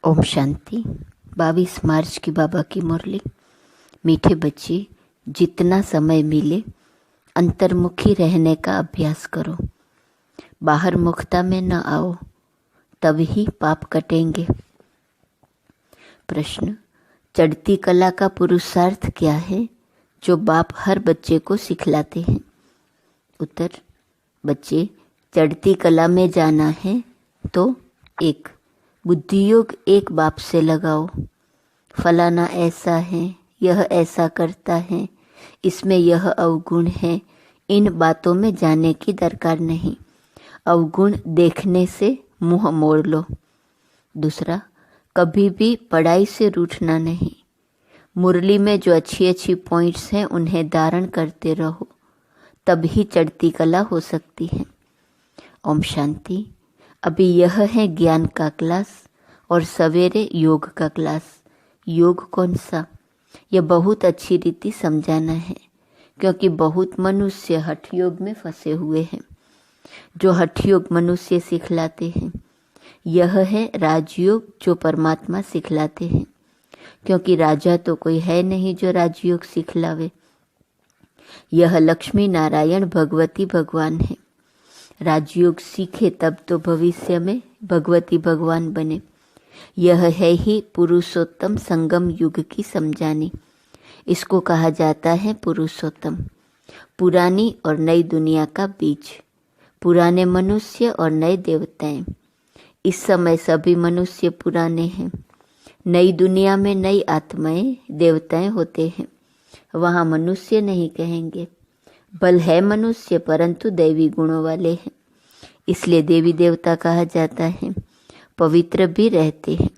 ओम शांति। 22 मार्च की बाबा की मुरली। मीठे बच्चे, जितना समय मिले अंतर्मुखी रहने का अभ्यास करो। बाहर मुखता में न आओ, तभी पाप कटेंगे। प्रश्न, चढ़ती कला का पुरुषार्थ क्या है जो बाप हर बच्चे को सिखलाते हैं? उत्तर, बच्चे, चढ़ती कला में जाना है तो एक बुद्धि योग एक बाप से लगाओ। फलाना ऐसा है, यह ऐसा करता है, इसमें यह अवगुण है, इन बातों में जाने की दरकार नहीं। अवगुण देखने से मुंह मोड़ लो। दूसरा, कभी भी पढ़ाई से रूठना नहीं। मुरली में जो अच्छी अच्छी पॉइंट्स हैं उन्हें धारण करते रहो, तभी चढ़ती कला हो सकती है। ओम शांति। अभी यह है ज्ञान का क्लास और सवेरे योग का क्लास। योग कौन सा, यह बहुत अच्छी रीति समझाना है, क्योंकि बहुत मनुष्य हठ योग में फंसे हुए हैं। जो हठ योग मनुष्य सिखलाते हैं, यह है राजयोग जो परमात्मा सिखलाते हैं, क्योंकि राजा तो कोई है नहीं जो राजयोग सिखलावे। यह लक्ष्मी नारायण भगवती भगवान है। राजयोग सीखे तब तो भविष्य में भगवती भगवान बने। यह है ही पुरुषोत्तम संगम युग की समझानी। इसको कहा जाता है पुरुषोत्तम। पुरानी और नई दुनिया का बीज, पुराने मनुष्य और नए देवताएं। इस समय सभी मनुष्य पुराने हैं। नई दुनिया में नई आत्माएं देवताएं होते हैं। वहाँ मनुष्य नहीं कहेंगे। बल है मनुष्य परंतु दैवी गुणों वाले हैं, इसलिए देवी देवता कहा जाता है। पवित्र भी रहते हैं।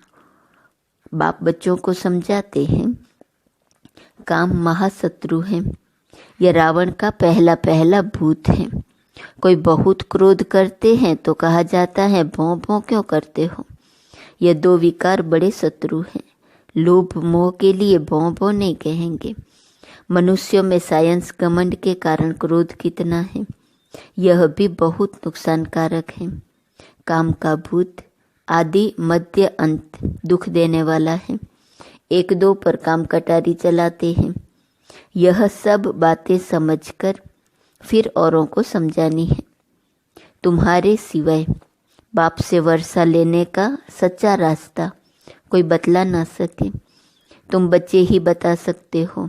बाप बच्चों को समझाते हैं, काम महाशत्रु है। यह रावण का पहला भूत है। कोई बहुत क्रोध करते हैं तो कहा जाता है भों भों क्यों करते हो। यह दो विकार बड़े शत्रु हैं। लोभ मोह के लिए भों भों नहीं कहेंगे। मनुष्यों में साइंस घमंड के कारण क्रोध कितना है, यह भी बहुत नुकसानकारक है। काम का भूत आदि मध्य अंत दुख देने वाला है। एक दो पर काम कटारी चलाते हैं। यह सब बातें समझकर फिर औरों को समझानी है। तुम्हारे सिवाय बाप से वर्षा लेने का सच्चा रास्ता कोई बतला ना सके। तुम बच्चे ही बता सकते हो।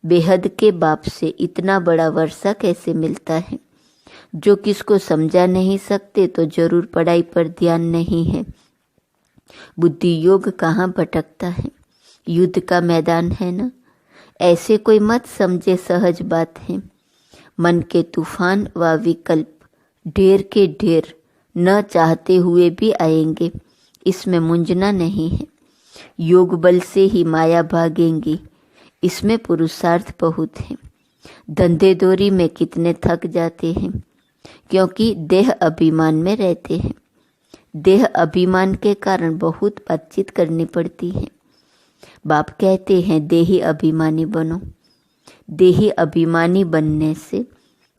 बेहद के बाप से इतना बड़ा वर्षा कैसे मिलता है। जो किसको समझा नहीं सकते तो जरूर पढ़ाई पर ध्यान नहीं है। बुद्धि योग कहाँ भटकता है, युद्ध का मैदान है ना। ऐसे कोई मत समझे, सहज बात है। मन के तूफान व विकल्प ढेर के ढेर न चाहते हुए भी आएंगे, इसमें मुंजना नहीं है। योग बल से ही माया भागेंगी, इसमें पुरुषार्थ बहुत है। धंधे दोरी में कितने थक जाते हैं, क्योंकि देह अभिमान में रहते हैं। देह अभिमान के कारण बहुत बातचीत करनी पड़ती है। बाप कहते हैं देही अभिमानी बनो। देही अभिमानी बनने से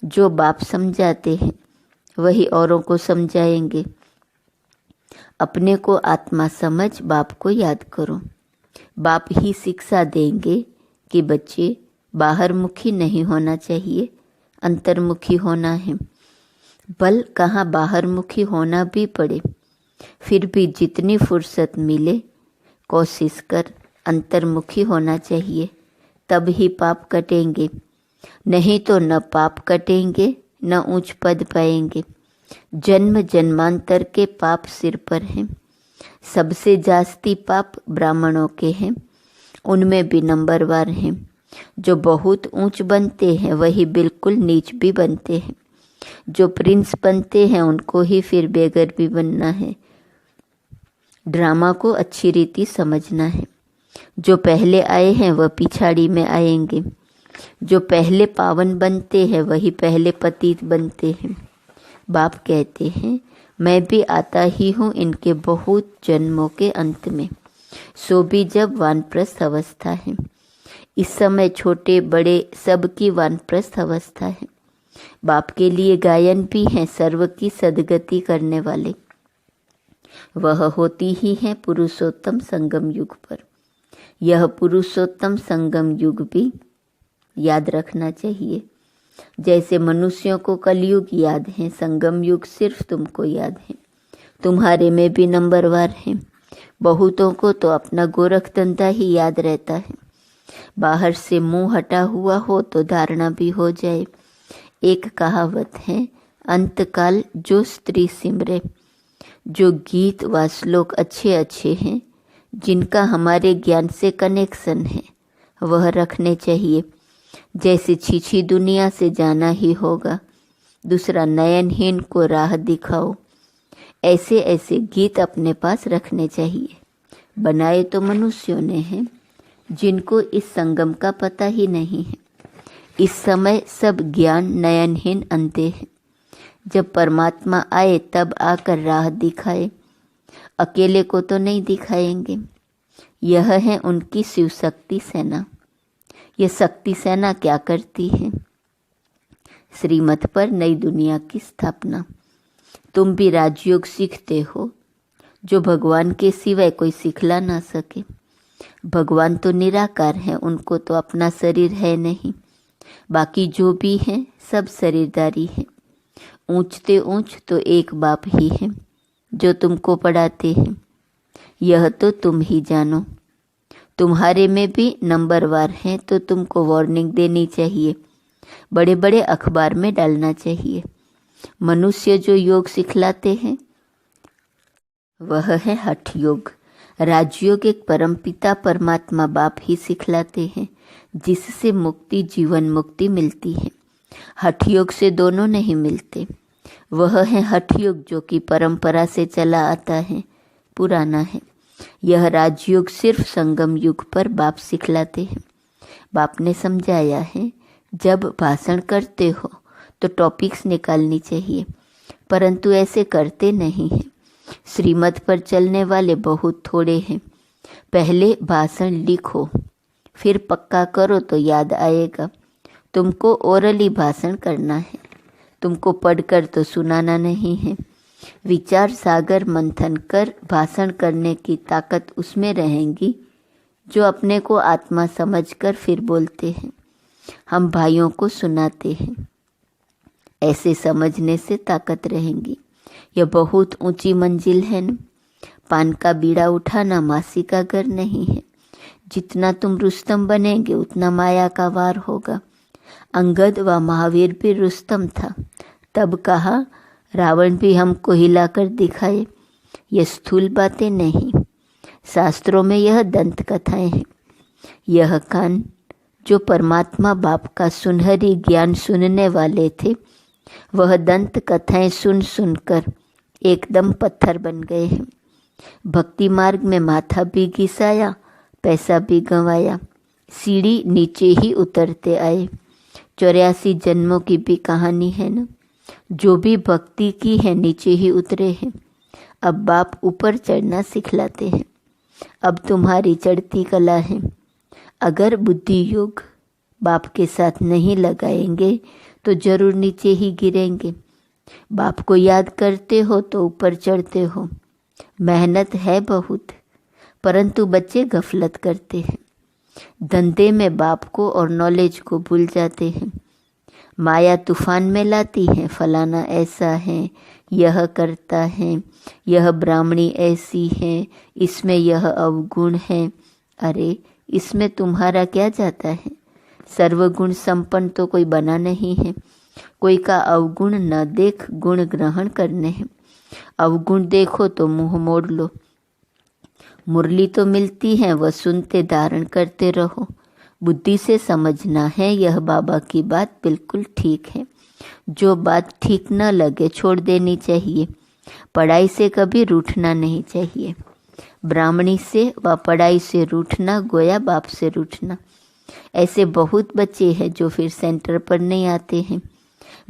जो बाप समझाते हैं वही औरों को समझाएंगे। अपने को आत्मा समझ बाप को याद करो। बाप ही शिक्षा देंगे कि बच्चे बाहर मुखी नहीं होना चाहिए, अंतर्मुखी होना है। बल कहाँ बाहर मुखी होना भी पड़े, फिर भी जितनी फुर्सत मिले कोशिश कर अंतर्मुखी होना चाहिए, तब ही पाप कटेंगे। नहीं तो न पाप कटेंगे न ऊंच पद पाएंगे। जन्म जन्मांतर के पाप सिर पर हैं। सबसे जास्ती पाप ब्राह्मणों के हैं, उनमें भी नंबरवार हैं। जो बहुत ऊंच बनते हैं वही बिल्कुल नीच भी बनते हैं। जो प्रिंस बनते हैं उनको ही फिर बेगर भी बनना है। ड्रामा को अच्छी रीति समझना है। जो पहले आए हैं वह पिछाड़ी में आएंगे। जो पहले पावन बनते हैं वही पहले पतित बनते हैं। बाप कहते हैं मैं भी आता ही हूँ इनके बहुत जन्मों के अंत में, सो भी जब वानप्रस्थ अवस्था है। इस समय छोटे बड़े सबकी वानप्रस्थ अवस्था है। बाप के लिए गायन भी है सर्व की सदगति करने वाले। वह होती ही है पुरुषोत्तम संगम युग पर। यह पुरुषोत्तम संगम युग भी याद रखना चाहिए। जैसे मनुष्यों को कलयुग याद है, संगम युग सिर्फ तुमको याद है। तुम्हारे में भी नंबरवार है। बहुतों को तो अपना गोरख धंधा ही याद रहता है। बाहर से मुंह हटा हुआ हो तो धारणा भी हो जाए। एक कहावत है, अंतकाल जो स्त्री सिमरे। जो गीत व श्लोक अच्छे अच्छे हैं, जिनका हमारे ज्ञान से कनेक्शन है, वह रखने चाहिए। जैसे छीछी दुनिया से जाना ही होगा, दूसरा नयनहीन को राह दिखाओ, ऐसे ऐसे गीत अपने पास रखने चाहिए। बनाए तो मनुष्यों ने हैं, जिनको इस संगम का पता ही नहीं है। इस समय सब ज्ञान नयनहीन अंधे हैं। जब परमात्मा आए तब आकर राह दिखाए, अकेले को तो नहीं दिखाएंगे। यह है उनकी शिव शक्ति सेना। यह शक्ति सेना क्या करती है? श्रीमत पर नई दुनिया की स्थापना। तुम भी राजयोग सीखते हो, जो भगवान के सिवाय कोई सिखला ना सके। भगवान तो निराकार है, उनको तो अपना शरीर है नहीं। बाकी जो भी हैं सब शरीरदारी है। ऊंचते ऊंच तो एक बाप ही है, जो तुमको पढ़ाते हैं। यह तो तुम ही जानो। तुम्हारे में भी नंबरवार हैं तो तुमको वार्निंग देनी चाहिए, बड़े बड़े अखबार में डालना चाहिए। मनुष्य जो योग सिखलाते हैं वह है हठ योग। राजयोग एक परमपिता परमात्मा बाप ही सिखलाते हैं, जिससे मुक्ति जीवन मुक्ति मिलती है। हठ योग से दोनों नहीं मिलते। वह है हठ योग जो कि परंपरा से चला आता है, पुराना है। यह राजयोग सिर्फ संगम युग पर बाप सिखलाते हैं। बाप ने समझाया है, जब भाषण करते हो तो टॉपिक्स निकालनी चाहिए, परंतु ऐसे करते नहीं हैं। श्रीमत पर चलने वाले बहुत थोड़े हैं। पहले भाषण लिखो, फिर पक्का करो तो याद आएगा। तुमको ओरली भाषण करना है, तुमको पढ़कर तो सुनाना नहीं है। विचार सागर मंथन कर भाषण करने की ताकत उसमें रहेगी जो अपने को आत्मा समझकर फिर बोलते हैं। हम भाइयों को सुनाते हैं, ऐसे समझने से ताकत रहेगी। यह बहुत ऊंची मंजिल है न। पान का बीड़ा उठाना मासी का घर नहीं है। जितना तुम रुस्तम बनेंगे उतना माया का वार होगा। अंगद व महावीर भी रुस्तम था, तब कहा रावण भी हमको हिलाकर दिखाए। यह स्थूल बातें नहीं, शास्त्रों में यह दंत कथाएं हैं। यह कान जो परमात्मा बाप का सुनहरी ज्ञान सुनने वाले थे, वह दंत कथाएं सुन सुनकर एकदम पत्थर बन गए हैं। भक्ति मार्ग में माथा भी घिसाया, पैसा भी गंवाया, सीढ़ी नीचे ही उतरते आए। 84 जन्मों की भी कहानी है न। जो भी भक्ति की है नीचे ही उतरे हैं। अब बाप ऊपर चढ़ना सिखलाते हैं। अब तुम्हारी चढ़ती कला है। अगर बुद्धि योग बाप के साथ नहीं लगाएंगे तो जरूर नीचे ही गिरेंगे। बाप को याद करते हो तो ऊपर चढ़ते हो। मेहनत है बहुत, परंतु बच्चे गफलत करते हैं। धंधे में बाप को और नॉलेज को भूल जाते हैं। माया तूफान में लाती है, फलाना ऐसा है, यह करता है, यह ब्राह्मणी ऐसी है, इसमें यह अवगुण है। अरे इसमें तुम्हारा क्या जाता है? सर्वगुण संपन्न तो कोई बना नहीं है। कोई का अवगुण न देख गुण ग्रहण करने हैं। अवगुण देखो तो मुंह मोड़ लो। मुरली तो मिलती है, वह सुनते धारण करते रहो। बुद्धि से समझना है, यह बाबा की बात बिल्कुल ठीक है। जो बात ठीक न लगे छोड़ देनी चाहिए। पढ़ाई से कभी रूठना नहीं चाहिए। ब्राह्मणी से व पढ़ाई से रूठना गोया बाप से रूठना। ऐसे बहुत बच्चे हैं जो फिर सेंटर पर नहीं आते हैं।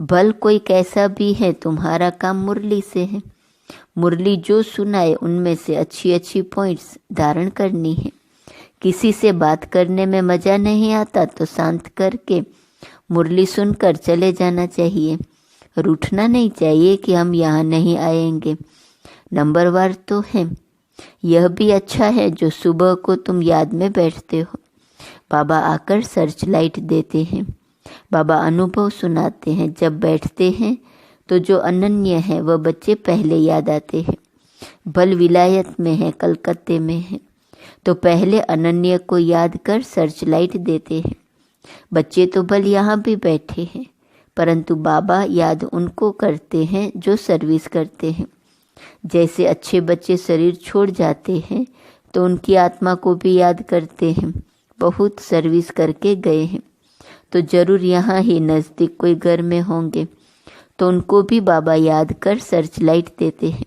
भल कोई कैसा भी है, तुम्हारा काम मुरली से है। मुरली जो सुनाए उनमें से अच्छी अच्छी पॉइंट्स धारण करनी है। किसी से बात करने में मज़ा नहीं आता तो शांत करके मुरली सुनकर चले जाना चाहिए। रूठना नहीं चाहिए कि हम यहाँ नहीं आएंगे। नंबरवार तो है। यह भी अच्छा है जो सुबह को तुम याद में बैठते हो। बाबा आकर सर्च लाइट देते हैं। बाबा अनुभव सुनाते हैं। जब बैठते हैं तो जो अनन्य है वह बच्चे पहले याद आते हैं। भल विलायत में है, कलकत्ते में है, तो पहले अनन्य को याद कर सर्च लाइट देते हैं। बच्चे तो भल यहाँ भी बैठे हैं, परंतु बाबा याद उनको करते हैं जो सर्विस करते हैं। जैसे अच्छे बच्चे शरीर छोड़ जाते हैं तो उनकी आत्मा को भी याद करते हैं, बहुत सर्विस करके गए हैं। तो जरूर यहाँ ही नज़दीक कोई घर में होंगे, तो उनको भी बाबा याद कर सर्च लाइट देते हैं।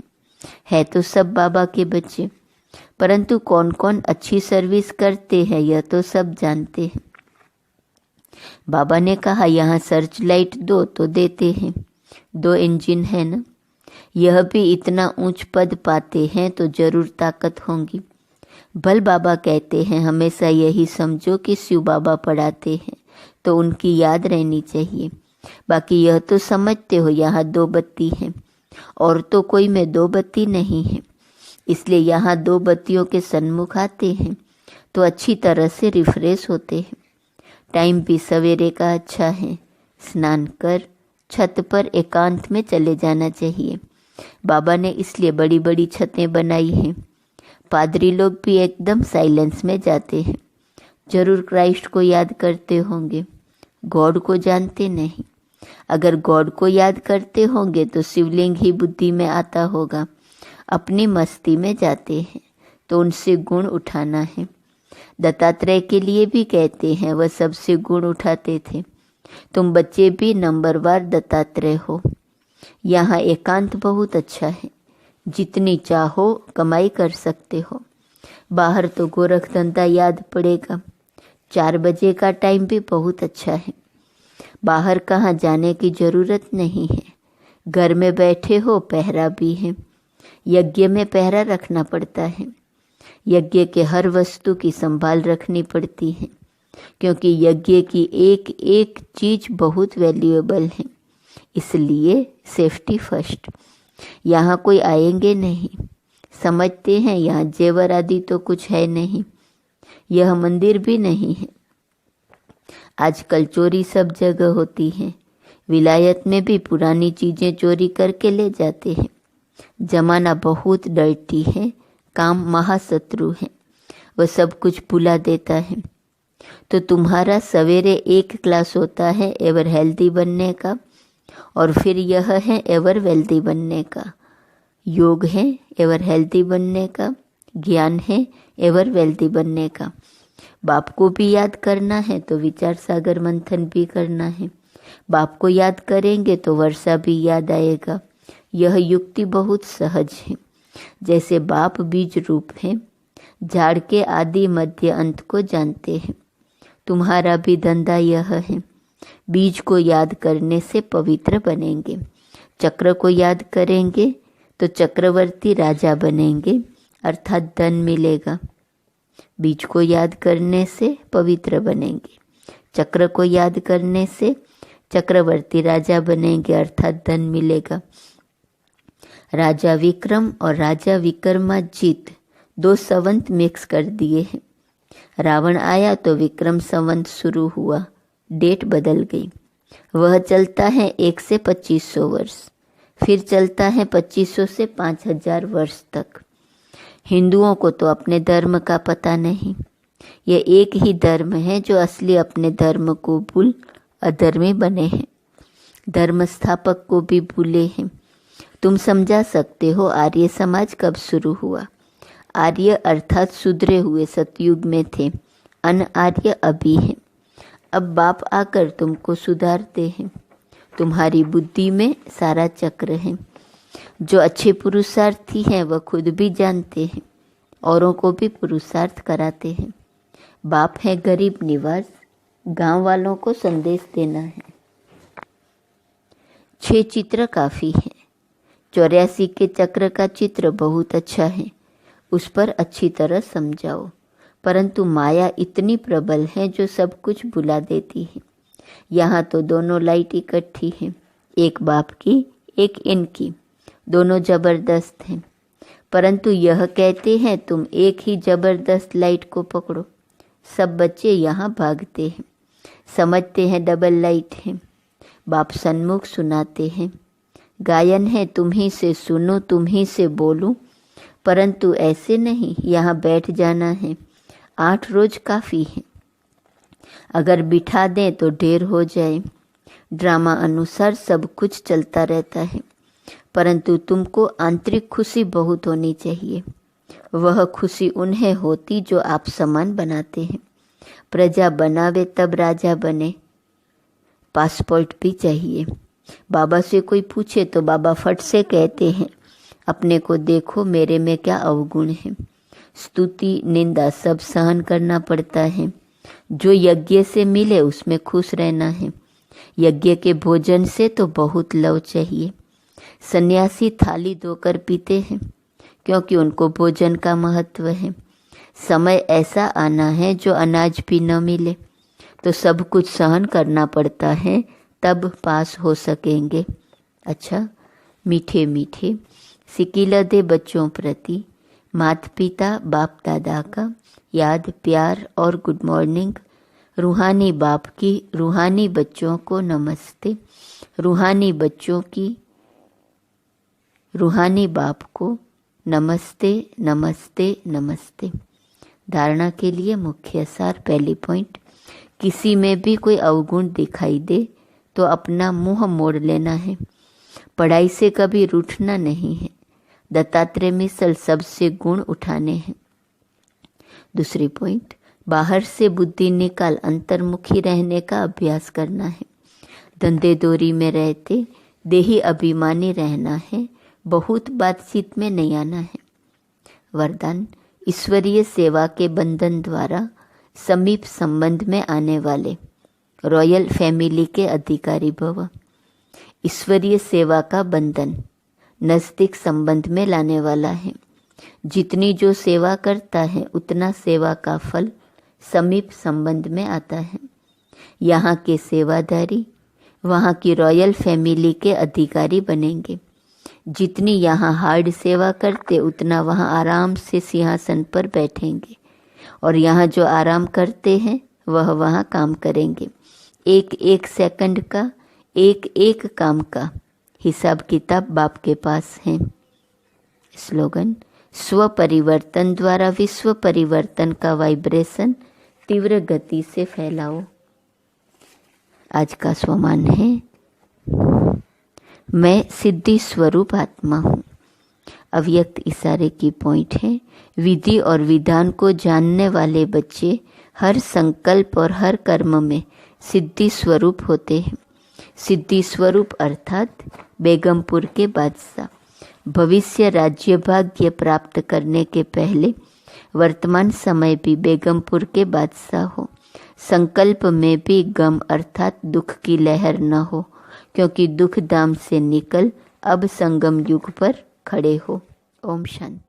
है तो सब बाबा के बच्चे, परंतु कौन कौन अच्छी सर्विस करते हैं यह तो सब जानते हैं। बाबा ने कहा यहाँ सर्च लाइट दो, तो देते हैं। 2 इंजन है ना। यह भी इतना ऊंच पद पाते हैं तो जरूर ताकत होंगी। भल बाबा कहते हैं हमेशा यही समझो कि शिव बाबा पढ़ाते हैं तो उनकी याद रहनी चाहिए। बाकी यह तो समझते हो यहाँ 2 बत्ती हैं और तो कोई में 2 बत्ती नहीं है, इसलिए यहाँ 2 बत्तियों के सन्मुख आते हैं तो अच्छी तरह से रिफ्रेश होते हैं। टाइम भी सवेरे का अच्छा है। स्नान कर छत पर एकांत में चले जाना चाहिए। बाबा ने इसलिए बड़ी बड़ी छतें बनाई हैं। पादरी लोग भी एकदम साइलेंस में जाते हैं। जरूर क्राइस्ट को याद करते होंगे, गॉड को जानते नहीं। अगर गॉड को याद करते होंगे तो शिवलिंग ही बुद्धि में आता होगा। अपनी मस्ती में जाते हैं तो उनसे गुण उठाना है। दत्तात्रेय के लिए भी कहते हैं वह सबसे गुण उठाते थे। तुम बच्चे भी नंबरवार दत्तात्रेय हो। यहाँ एकांत बहुत अच्छा है, जितनी चाहो कमाई कर सकते हो। बाहर तो गोरख धंधा याद पड़ेगा। 4 बजे का टाइम भी बहुत अच्छा है। बाहर कहाँ जाने की जरूरत नहीं है। घर में बैठे हो, पहरा भी है। यज्ञ में पहरा रखना पड़ता है। यज्ञ के हर वस्तु की संभाल रखनी पड़ती है, क्योंकि यज्ञ की एक एक चीज बहुत वैल्यूएबल है। इसलिए सेफ्टी फर्स्ट। यहाँ कोई आएंगे नहीं। समझते हैं यहाँ जेवर आदि तो कुछ है नहीं। यह मंदिर भी नहीं है। आजकल चोरी सब जगह होती है। विलायत में भी पुरानी चीजें चोरी करके ले जाते हैं। जमाना बहुत डर्टी है। काम महाशत्रु है, वह सब कुछ भुला देता है। तो तुम्हारा सवेरे 1 क्लास होता है एवर हेल्दी बनने का, और फिर यह है एवर वेल्दी बनने का। योग है एवर हेल्दी बनने का, ज्ञान है एवर वेल्दी बनने का। बाप को भी याद करना है तो विचार सागर मंथन भी करना है। बाप को याद करेंगे तो वर्षा भी याद आएगा। यह युक्ति बहुत सहज है। जैसे बाप बीज रूप है, झाड़ के आदि मध्य अंत को जानते हैं। तुम्हारा भी धंधा यह है। बीज को याद करने से पवित्र बनेंगे। चक्र को याद करेंगे तो चक्रवर्ती राजा बनेंगे, अर्थात धन मिलेगा। बीज को याद करने से पवित्र बनेंगे। चक्र को याद करने से चक्रवर्ती राजा बनेंगे, अर्थात धन मिलेगा। राजा विक्रम और राजा विक्रमाजीत 2 संवत मिक्स कर दिए हैं। रावण आया तो विक्रम संवत शुरू हुआ, डेट बदल गई। वह चलता है 1 से 2500 वर्ष, फिर चलता है 2500 से 5000 वर्ष तक। हिंदुओं को तो अपने धर्म का पता नहीं। यह एक ही धर्म है जो असली अपने धर्म को भूल अधर्मी बने हैं। धर्म स्थापक को भी भूले हैं। तुम समझा सकते हो आर्य समाज कब शुरू हुआ। आर्य अर्थात सुधरे हुए सतयुग में थे, अन आर्य अभी है। अब बाप आकर तुमको सुधारते हैं। तुम्हारी बुद्धि में सारा चक्र है। जो अच्छे पुरुषार्थी हैं वह खुद भी जानते हैं, औरों को भी पुरुषार्थ कराते हैं। बाप है गरीब निवास, गांव वालों को संदेश देना है। 6 चित्र काफ़ी है। 84 के चक्र का चित्र बहुत अच्छा है, उस पर अच्छी तरह समझाओ। परंतु माया इतनी प्रबल है जो सब कुछ भुला देती है। यहाँ तो दोनों लाइट इकट्ठी है, एक बाप की एक इनकी, दोनों जबरदस्त हैं। परंतु यह कहते हैं तुम एक ही जबरदस्त लाइट को पकड़ो। सब बच्चे यहाँ भागते हैं, समझते हैं डबल लाइट है। बाप सन्मुख सुनाते हैं, गायन है तुम्ही से सुनो तुम्ही से बोलूं, परंतु ऐसे नहीं, यहाँ बैठ जाना है। 8 रोज काफ़ी है, अगर बिठा दें तो ढेर हो जाए। ड्रामा अनुसार सब कुछ चलता रहता है, परंतु तुमको आंतरिक खुशी बहुत होनी चाहिए। वह खुशी उन्हें होती जो आप समान बनाते हैं। प्रजा बनावे तब राजा बने। पासपोर्ट भी चाहिए। बाबा से कोई पूछे तो बाबा फट से कहते हैं, अपने को देखो मेरे में क्या अवगुण है। स्तुति निंदा सब सहन करना पड़ता है। जो यज्ञ से मिले उसमें खुश रहना है। यज्ञ के भोजन से तो बहुत लव चाहिए। सन्यासी थाली धोकर पीते हैं क्योंकि उनको भोजन का महत्व है। समय ऐसा आना है जो अनाज भी न मिले, तो सब कुछ सहन करना पड़ता है, तब पास हो सकेंगे। अच्छा, मीठे मीठे सिकिलदे बच्चों प्रति माता पिता बाप दादा का याद प्यार और गुड मॉर्निंग। रूहानी बाप की रूहानी बच्चों को नमस्ते। रूहानी बच्चों की रूहानी बाप को नमस्ते नमस्ते नमस्ते। धारणा के लिए मुख्य सार। पहली पॉइंट, किसी में भी कोई अवगुण दिखाई दे तो अपना मुंह मोड़ लेना है। पढ़ाई से कभी रूठना नहीं है। दत्तात्रेय मिसल सबसे गुण उठाने हैं। दूसरी पॉइंट, बाहर से बुद्धि निकाल अंतर्मुखी रहने का अभ्यास करना है। धंधे दोरी में रहते देही अभिमानी रहना है, बहुत बातचीत में नहीं आना है। वरदान, ईश्वरीय सेवा के बंधन द्वारा समीप संबंध में आने वाले रॉयल फैमिली के अधिकारी भव। ईश्वरीय सेवा का बंधन नजदीक संबंध में लाने वाला है। जितनी जो सेवा करता है उतना सेवा का फल समीप संबंध में आता है। यहाँ के सेवादारी वहाँ की रॉयल फैमिली के अधिकारी बनेंगे। जितनी यहाँ हार्ड सेवा करते उतना वहाँ आराम से सिंहासन पर बैठेंगे, और यहाँ जो आराम करते हैं वह वहाँ काम करेंगे। एक एक सेकंड का एक एक काम का हिसाब किताब बाप के पास है। स्लोगन, स्व परिवर्तन द्वारा विश्व परिवर्तन का वाइब्रेशन तीव्र गति से फैलाओ। आज का स्वमान है, मैं सिद्धि स्वरूप आत्मा हूँ। अव्यक्त इशारे की पॉइंट है, विधि और विधान को जानने वाले बच्चे हर संकल्प और हर कर्म में सिद्धि स्वरूप होते हैं। सिद्धि स्वरूप अर्थात बेगमपुर के बादशाह। भविष्य राज्य भाग्य प्राप्त करने के पहले वर्तमान समय भी बेगमपुर के बादशाह हो। संकल्प में भी गम अर्थात दुख की लहर न हो, क्योंकि दुख धाम से निकल अब संगम युग पर खड़े हो। ओम शांति।